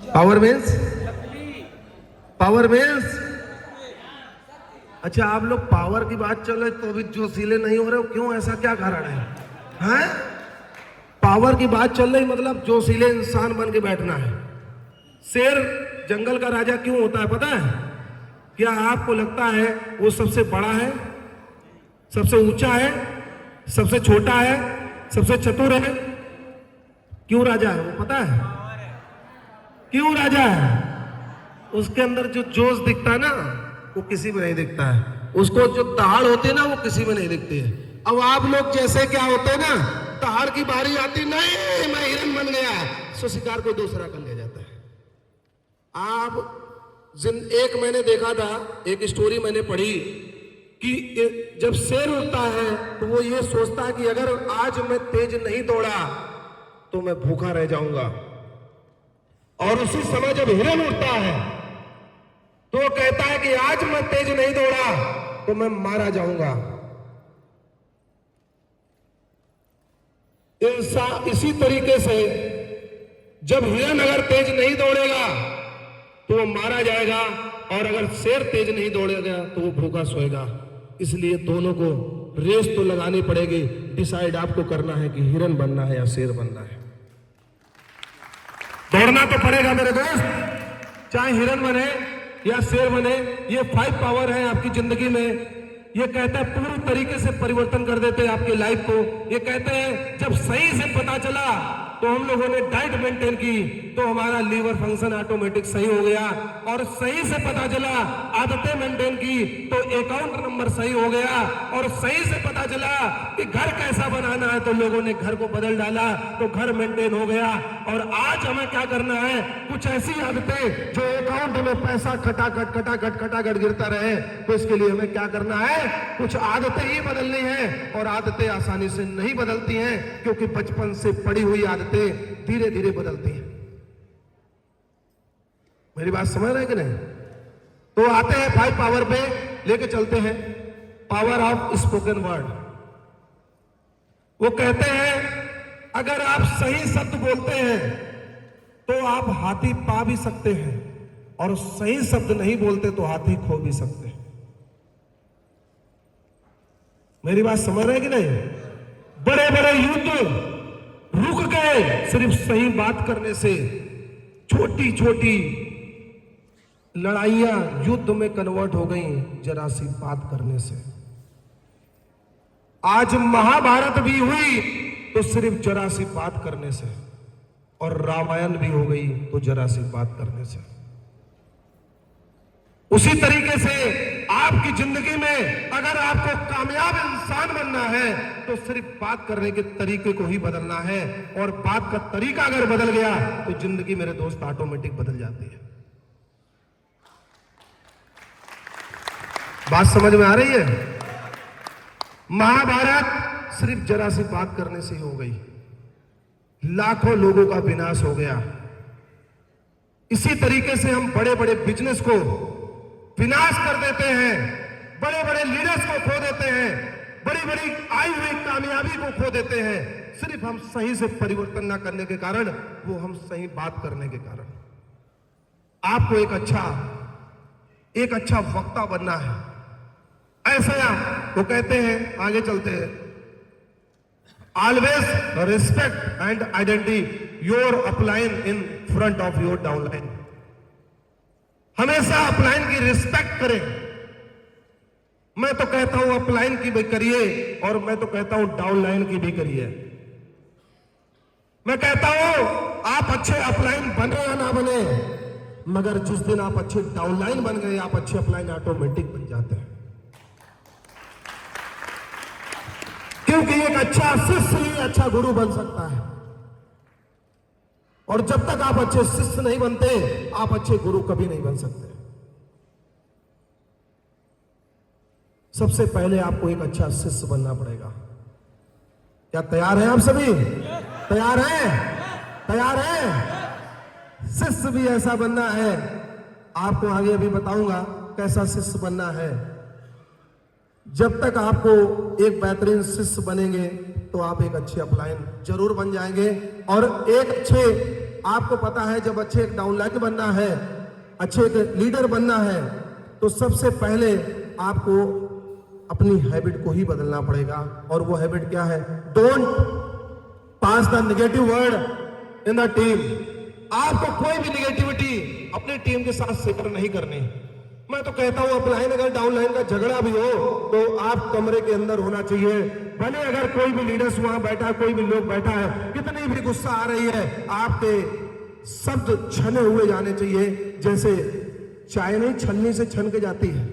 Power means, power means, अच्छा आप लोग पावर की बात चल रही तो अभी जोशीले नहीं हो रहे हो, क्यों? ऐसा क्या कारण है? हैं? पावर की बात चल रही मतलब जोशीले इंसान बन के बैठना है। शेर जंगल का राजा क्यों होता है पता है? क्या आपको लगता है वो सबसे बड़ा है, सबसे ऊंचा है, सबसे छोटा है, सबसे चतुर है? क्यों राजा है वो पता है? क्यों राजा है? उसके अंदर जो जोश दिखता है ना वो किसी में नहीं दिखता है, उसको जो दहाड़ होती है ना वो किसी में नहीं दिखती है। अब आप लोग जैसे क्या होते हैं ना, दहाड़ की बारी आती, नहीं मैं हिरन बन गया, सो शिकार को दूसरा कर लिया जाता है। आप एक मैंने देखा था, एक स्टोरी मैंने पढ़ी कि जब शेर उठता है तो वो ये सोचता है कि अगर आज मैं तेज नहीं दौड़ा तो मैं भूखा रह जाऊंगा, और उसी समय जब हिरन उठता है तो वो कहता है कि आज मैं तेज नहीं दौड़ा तो मैं मारा जाऊंगा। इसी तरीके से जब हिरन अगर तेज नहीं दौड़ेगा तो वो मारा जाएगा, और अगर शेर तेज नहीं दौड़ेगा तो वो भूखा सोएगा। इसलिए दोनों को रेस तो लगानी पड़ेगी, डिसाइड आपको करना है कि हिरन बनना है या शेर बनना है। दौड़ना तो पड़ेगा मेरे दोस्त, चाहे हिरन बने या शेर बने। ये 5 पावर है आपकी जिंदगी में। ये कहता है पूरी तरीके से परिवर्तन कर देते हैं आपकी लाइफ को। ये कहते हैं जब सही से पता चला तो हम लोगों ने डाइट मेंटेन की तो हमारा लीवर फंक्शन ऑटोमेटिक सही हो गया, और सही से पता चला आदतें मेंटेन की तो अकाउंट नंबर सही हो गया, और सही से पता चला कि घर कैसा बनाना है तो लोगों ने घर को बदल डाला तो घर मेंटेन हो गया। और आज हमें क्या करना है? कुछ ऐसी आदतें जो अकाउंट में पैसा खटाखट गिरता रहे, तो इसके लिए हमें क्या करना है? कुछ आदतें ही बदलनी है, और आदतें आसानी से नहीं बदलती हैं क्योंकि बचपन से पड़ी हुई आदतें धीरे धीरे बदलती हैं। मेरी बात समझ रहे हैं कि नहीं? तो आते हैं 5 पावर पे, लेके चलते हैं पावर ऑफ स्पोकन वर्ड। वो कहते हैं अगर आप सही शब्द बोलते हैं तो आप हाथी पा भी सकते हैं, और सही शब्द नहीं बोलते तो हाथी खो भी सकते हैं। मेरी बात समझ रहे हैं कि नहीं? बड़े बड़े युद्ध रुक गए सिर्फ सही बात करने से। छोटी छोटी लड़ाइयां युद्ध में कन्वर्ट हो गई जरा सी बात करने से। आज महाभारत भी हुई तो सिर्फ जरा सी बात करने से, और रामायण भी हो गई तो जरा सी बात करने से। उसी तरीके से आपकी जिंदगी में अगर आपको कामयाब इंसान बनना है तो सिर्फ बात करने के तरीके को ही बदलना है, और बात का तरीका अगर बदल गया तो जिंदगी मेरे दोस्त ऑटोमेटिक बदल जाती है। बात समझ में आ रही है? महाभारत सिर्फ जरा सी बात करने से ही हो गई, लाखों लोगों का विनाश हो गया। इसी तरीके से हम बड़े बड़े बिजनेस को विनाश कर देते हैं, बड़े बड़े लीडर्स को खो देते हैं, बड़ी बड़ी आई हुई कामयाबी को खो देते हैं, सिर्फ हम सही से परिवर्तन ना करने के कारण, वो हम सही बात करने के कारण। आपको एक अच्छा वक्ता बनना है। ऐसा वो कहते हैं, आगे चलते हैं, always respect and identity your upline in front of your downline. हमेशा अपलाइन की रिस्पेक्ट करें। मैं तो कहता हूं अपलाइन की भी करिए, और मैं तो कहता हूं डाउनलाइन की भी करिए। मैं कहता हूं आप अच्छे अपलाइन बने या ना बने, मगर जिस दिन आप अच्छे डाउनलाइन बन गए, आप अच्छे अपलाइन ऑटोमेटिक बन जाते हैं। क्योंकि एक अच्छा शिष्य ही अच्छा गुरु बन सकता है, और जब तक आप अच्छे शिष्य नहीं बनते आप अच्छे गुरु कभी नहीं बन सकते। सबसे पहले आपको एक अच्छा शिष्य बनना पड़ेगा। क्या तैयार हैं आप सभी? तैयार हैं? तैयार हैं? शिष्य भी ऐसा बनना है, आपको आगे अभी बताऊंगा कैसा शिष्य बनना है। जब तक आपको एक बेहतरीन शिष्य बनेंगे तो आप एक अच्छे अपलाइन जरूर बन जाएंगे। और एक अच्छे, आपको पता है जब अच्छे एक डाउनलाइन बनना है, अच्छे एक लीडर बनना है, तो सबसे पहले आपको अपनी हैबिट को ही बदलना पड़ेगा। और वो हैबिट क्या है? Don't pass the negative word in the team. आपको कोई भी निगेटिविटी अपनी टीम के साथ शेयर नहीं करनी। मैं तो कहता हूं अपलाइन अगर डाउनलाइन का झगड़ा भी हो तो आप कमरे के अंदर होना चाहिए। भले अगर कोई भी लीडर्स वहां बैठा, कोई भी लोग बैठा है, कितनी भी गुस्सा आ रही है, आपके शब्द छने हुए जाने चाहिए। जैसे चाय नहीं छन्नी से छन के जाती है,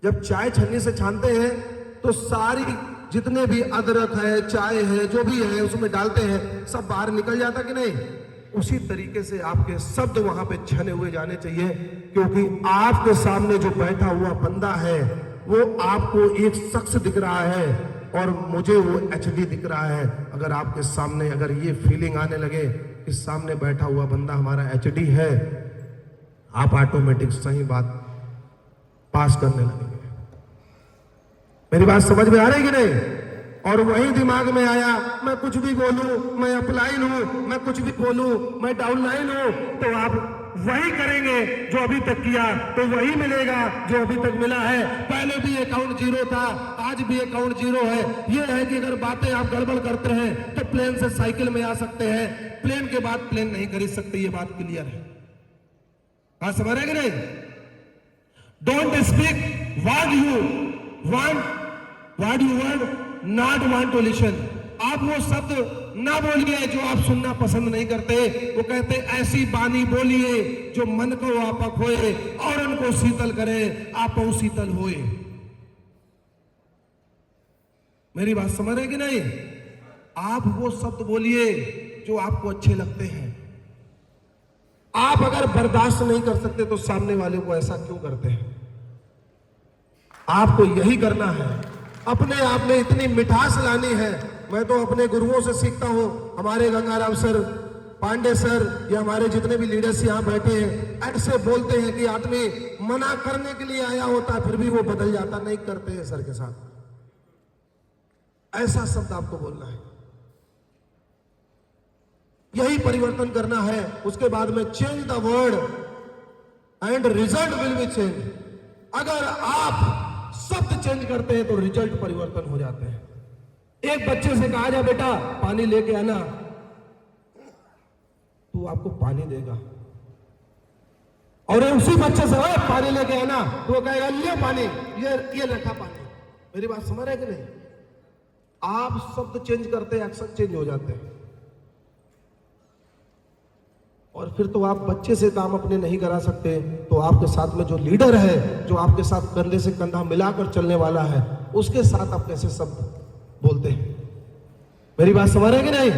जब चाय छन्नी से छानते हैं तो सारी जितने भी अदरक है, चाय है, जो भी है उसमें डालते हैं, सब बाहर निकल जाता कि नहीं? उसी तरीके से आपके शब्द वहां पे छने हुए जाने चाहिए, क्योंकि आपके सामने जो बैठा हुआ बंदा है वो आपको एक शख्स दिख रहा है और मुझे वो एचडी दिख रहा है। अगर आपके सामने अगर ये फीलिंग आने लगे कि सामने बैठा हुआ बंदा हमारा एचडी है, आप ऑटोमेटिक सही बात पास करने लगेंगे। मेरी बात समझ में आ रही कि नहीं? और वही दिमाग में आया, मैं कुछ भी बोलूं, मैं अपलाइन हूं, मैं कुछ भी बोलूं, मैं डाउनलाइन हूं, तो आप वही करेंगे जो अभी तक किया, तो वही मिलेगा जो अभी तक मिला है। पहले भी अकाउंट जीरो था, आज भी अकाउंट जीरो है। ये है कि अगर बातें आप गड़बड़ करते हैं तो प्लेन से साइकिल में आ सकते हैं, प्लेन के बाद प्लेन नहीं खरीद सकते। ये बात क्लियर है, बात समझ रहे कि नहीं? Don't speak what you want, not want to listen. आप वो शब्द ना बोलिए जो आप सुनना पसंद नहीं करते। वो कहते ऐसी बानी बोलिए जो मन को व्यापक होए और उनको शीतल करे, आप शीतल होए। मेरी बात समझ रहे कि नहीं? आप वो शब्द बोलिए जो आपको अच्छे लगते हैं। आप अगर बर्दाश्त नहीं कर सकते तो सामने वाले को ऐसा क्यों करते हैं? आपको यही करना है, अपने आप में इतनी मिठास लानी है। मैं तो अपने गुरुओं से सीखता हूं, हमारे गंगाराम सर, पांडे सर, या हमारे जितने भी लीडर्स यहां बैठे हैं, ऐसे बोलते हैं कि आदमी मना करने के लिए आया होता है फिर भी वो बदल जाता, नहीं करते हैं सर के साथ। ऐसा शब्द आपको बोलना है, यही परिवर्तन करना है। उसके बाद में change the word and result will be change. अगर आप शब्द चेंज करते हैं तो रिजल्ट परिवर्तन हो जाते हैं। एक बच्चे से कहा जा बेटा पानी लेके आना, तो आपको पानी देगा। और उसी बच्चे से पानी लेके आना तो वो कहेगा ले पानी, ये रखा पानी। मेरी बात समझ रहे कि नहीं? आप शब्द चेंज करते हैं, एक्शन चेंज हो जाते हैं। और फिर तो आप बच्चे से काम अपने नहीं करा सकते, तो आपके साथ में जो लीडर है, जो आपके साथ कंधे से कंधा मिलाकर चलने वाला है, उसके साथ आप कैसे शब्द बोलते हैं। मेरी बात समझ रहे हैं कि नहीं?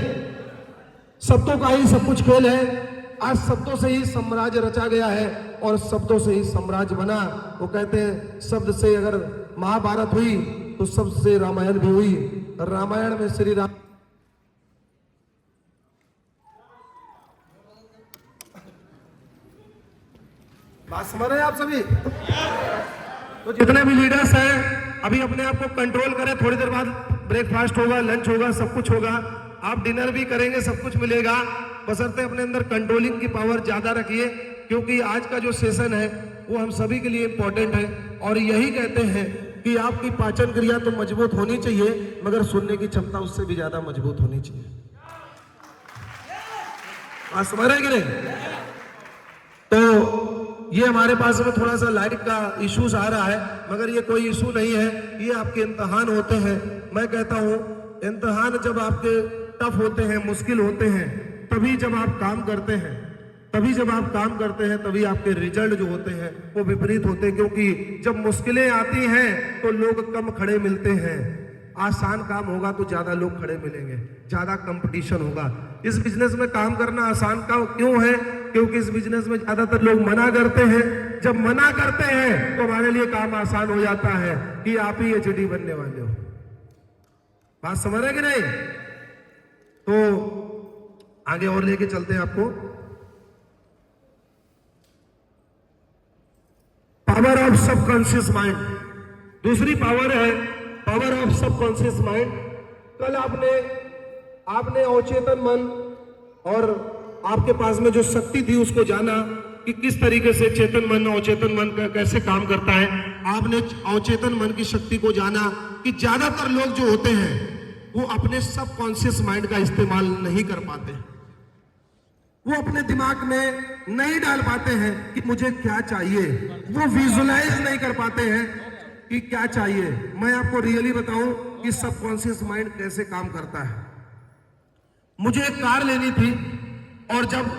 शब्दों का ही सब कुछ खेल है। आज शब्दों से ही साम्राज्य रचा गया है और शब्दों से ही साम्राज्य बना। वो कहते हैं शब्द से अगर महाभारत हुई तो शब्द से रामायण भी हुई। रामायण में श्री राम, बात समझ रहे हैं आप सभी? तो जितने भी लीडर्स हैं अभी अपने आप को कंट्रोल करें। थोड़ी देर बाद ब्रेकफास्ट होगा, लंच होगा, सब कुछ होगा, आप डिनर भी करेंगे, सब कुछ मिलेगा। बशर्ते अपने अंदर कंट्रोलिंग की पावर ज्यादा रखिए, क्योंकि आज का जो सेशन है वो हम सभी के लिए इंपॉर्टेंट है। और यही कहते हैं कि आपकी पाचन क्रिया तो मजबूत होनी चाहिए, मगर सुनने की क्षमता उससे भी ज्यादा मजबूत होनी चाहिए। आप समझ रहे हैं कि नहीं? तो ये हमारे पास में थोड़ा सा लाइट का इश्यूज आ रहा है, मगर ये कोई इशू नहीं है। ये आपके इम्तिहान होते हैं। मैं कहता हूं इम्तिहान जब आपके टफ होते हैं, मुश्किल होते हैं, तभी जब आप काम करते हैं, तभी आपके रिजल्ट जो होते हैं वो विपरीत होते हैं। क्योंकि जब मुश्किलें आती हैं तो लोग कम खड़े मिलते हैं। आसान काम होगा तो ज्यादा लोग खड़े मिलेंगे, ज्यादा कंपटीशन होगा। इस बिजनेस में काम करना आसान काम क्यों है? क्योंकि इस बिजनेस में ज्यादातर लोग मना करते हैं। जब मना करते हैं तो हमारे लिए काम आसान हो जाता है कि आप ही एचडी बनने वाले हो। बात समझ रहे कि नहीं? तो आगे और लेके चलते हैं आपको। पावर ऑफ सबकॉन्शियस माइंड, दूसरी पावर है पावर ऑफ सबकॉन्शियस माइंड। कल आपने अवचेतन मन और आपके पास में जो शक्ति थी उसको जाना कि किस तरीके से चेतन मन अवचेतन मन का कैसे काम करता है। आपने अवचेतन मन की शक्ति को जाना कि ज्यादातर लोग जो होते हैं वो अपने सबकॉन्शियस माइंड का इस्तेमाल नहीं कर पाते, वो अपने दिमाग में नहीं डाल पाते हैं कि मुझे क्या चाहिए, वो विजुलाइज नहीं कर पाते हैं कि क्या चाहिए। मैं आपको रियली बताऊं कि सबकॉन्शियस माइंड कैसे काम करता है। मुझे एक कार लेनी थी और जब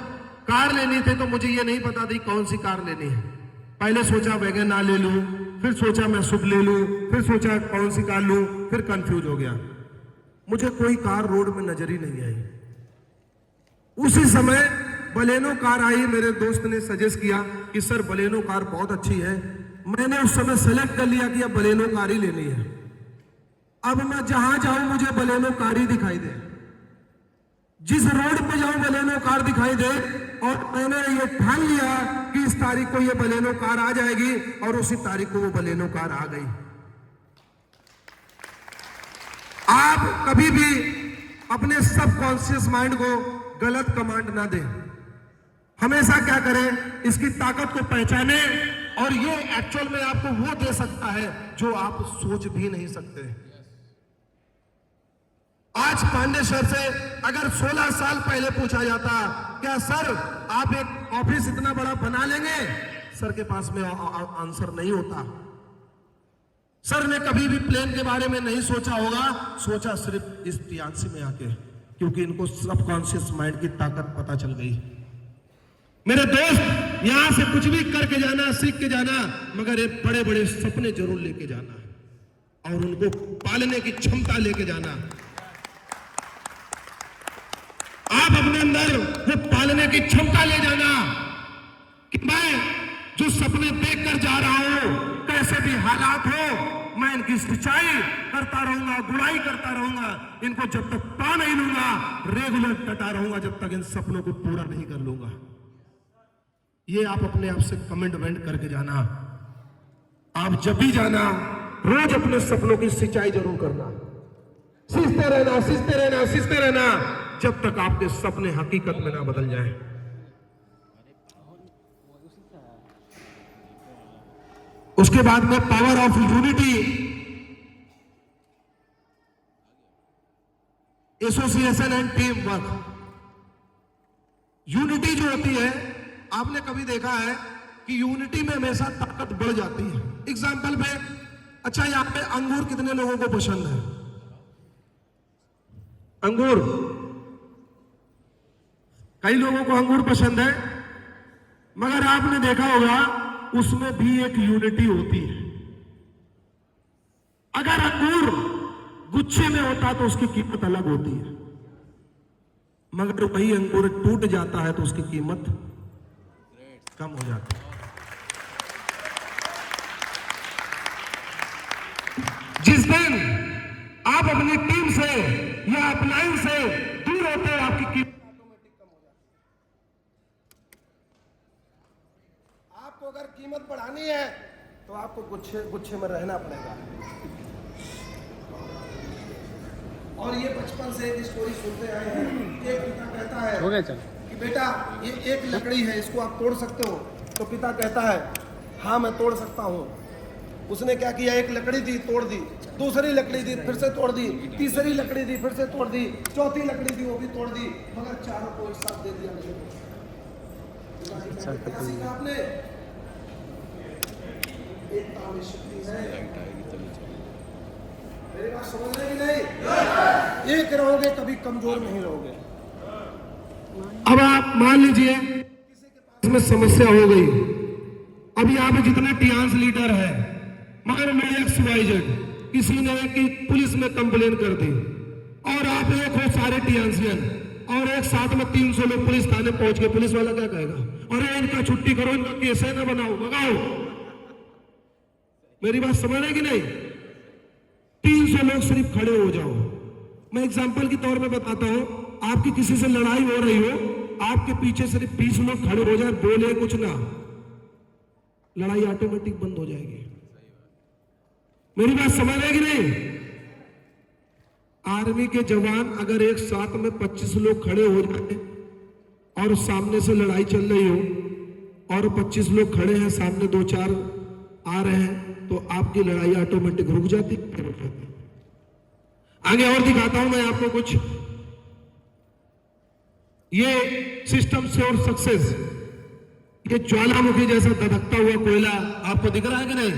कार लेनी थी तो मुझे ये नहीं पता थी कौन सी कार लेनी है। पहले सोचा वैगन आर ले लूं, फिर सोचा मैं सुब ले लूं, फिर सोचा कौन सी कार लूं, फिर कंफ्यूज हो गया। मुझे कोई कार रोड में नजर ही नहीं आई। उसी समय बलेनो कार आई। मेरे दोस्त ने सजेस्ट किया कि सर बलेनो कार बहुत अच्छी है। मैंने उस समय सेलेक्ट कर लिया कि अब बलेनो कार ही लेनी है। अब मैं जहां जाऊं मुझे बलेनो कार ही दिखाई दे, जिस रोड पे जाऊं बलेनो कार दिखाई दे। और मैंने ये ठान लिया कि इस तारीख को ये बलेनो कार आ जाएगी और उसी तारीख को वो बलेनो कार आ गई। आप कभी भी अपने सबकॉन्शियस माइंड को गलत कमांड ना दें। हमेशा क्या करें, इसकी ताकत को पहचाने और ये एक्चुअल में आपको वो दे सकता है जो आप सोच भी नहीं सकते। आज पांडे सर से अगर 16 साल पहले पूछा जाता क्या सर आप एक ऑफिस इतना बड़ा बना लेंगे, सर के पास में आंसर नहीं होता। सर ने कभी भी प्लेन के बारे में नहीं सोचा होगा, सोचा सिर्फ इस टीआरसी में आके, क्योंकि इनको सबकॉन्शियस माइंड की ताकत पता चल गई। मेरे दोस्त, यहां से कुछ भी करके जाना, सीख के जाना, मगर ये बड़े बड़े सपने जरूर लेके जाना और उनको पालने की क्षमता लेके जाना। आप अपने अंदर वो पालने की क्षमता ले जाना कि मैं जो सपने देखकर जा रहा हूं, कैसे भी हालात हो, मैं इनकी सिंचाई करता रहूंगा, गुड़ाई करता रहूंगा, इनको जब तक पा नहीं लूंगा, रेगुलर डटा रहूंगा जब तक इन सपनों को पूरा नहीं कर लूंगा। ये आप अपने आप से कमिटमेंट करके जाना। आप जब भी जाना, रोज अपने सपनों की सिंचाई जरूर करना, सींचते रहना, सींचते रहना, सींचते रहना, जब तक आपके सपने हकीकत में ना बदल जाए। उसके बाद में power of unity, association and team work. Unity जो होती है, आपने कभी देखा है कि यूनिटी में हमेशा ताकत बढ़ जाती है। एग्जाम्पल पे, अच्छा यहाँ पे अंगूर कितने लोगों को पसंद है? अंगूर, कई लोगों को अंगूर पसंद है, मगर आपने देखा होगा उसमें भी एक यूनिटी होती है। अगर अंगूर गुच्छे में होता तो उसकी कीमत अलग होती है, मगर वही अंगूर टूट जाता है तो उसकी कीमत कम हो जाती है। जिस दिन आप अपनी टीम से या अपलाइन से दूर होते हो, आपकी कीमत अगर कीमत बढ़ानी है तो आपको गुच्छे में रहना पड़ेगा। और ये बचपन से एक स्टोरी सुनते आए हैं। एक पिता कहता है कि बेटा ये एक लकड़ी है, इसको आप तोड़ सकते हो? तो पिता कहता है हाँ मैं तोड़ सकता हूँ। उसने क्या किया, एक लकड़ी दी, तोड़ दी, दूसरी लकड़ी दी, फिर से तोड़ दी, तीसरी लकड़ी दी, फिर से तोड़ दी, चौथी लकड़ी दी, वो भी तोड़ दी, मगर चारों को एक साथ दे दिया। आपने मेरी बात समझ रहे कि नहीं? एक रहोगे कभी कमजोर नहीं रहोगे। अब आप मान लीजिए किसी के पास में समस्या हो गई, अब यहाँ पे जितने टीआंस लीडर है, मगर मैं XYZ किसी ने कि पुलिस में कंप्लेन कर दी और आप एक हो सारे टीआंसियन और एक साथ में 300 लोग पुलिस थाने पहुंच गए, पुलिस वाला क्या कहेगा? अरे इनका छुट्टी करो, इनका केस है ना बनाओ, भगाओ। मेरी बात समझ रहे कि नहीं? 300 लोग सिर्फ खड़े हो जाओ। मैं एग्जांपल के तौर पे बताता हूं, आपकी किसी से लड़ाई हो रही हो, आपके पीछे सिर्फ 20 लोग खड़े हो जाए, बोले कुछ ना, लड़ाई ऑटोमेटिक बंद हो जाएगी। मेरी बात समझ रहे कि नहीं? आर्मी के जवान अगर एक साथ में 25 लोग खड़े हो जाए और सामने से लड़ाई चल रही हो और 25 लोग खड़े हैं, सामने 2-4 आ रहे हैं, तो आपकी लड़ाई ऑटोमेटिक रुक जाती है। आगे और दिखाता हूं मैं आपको कुछ। ये सिस्टम से और सक्सेस, ये ज्वालामुखी जैसा धधकता हुआ कोयला आपको दिख रहा है कि नहीं?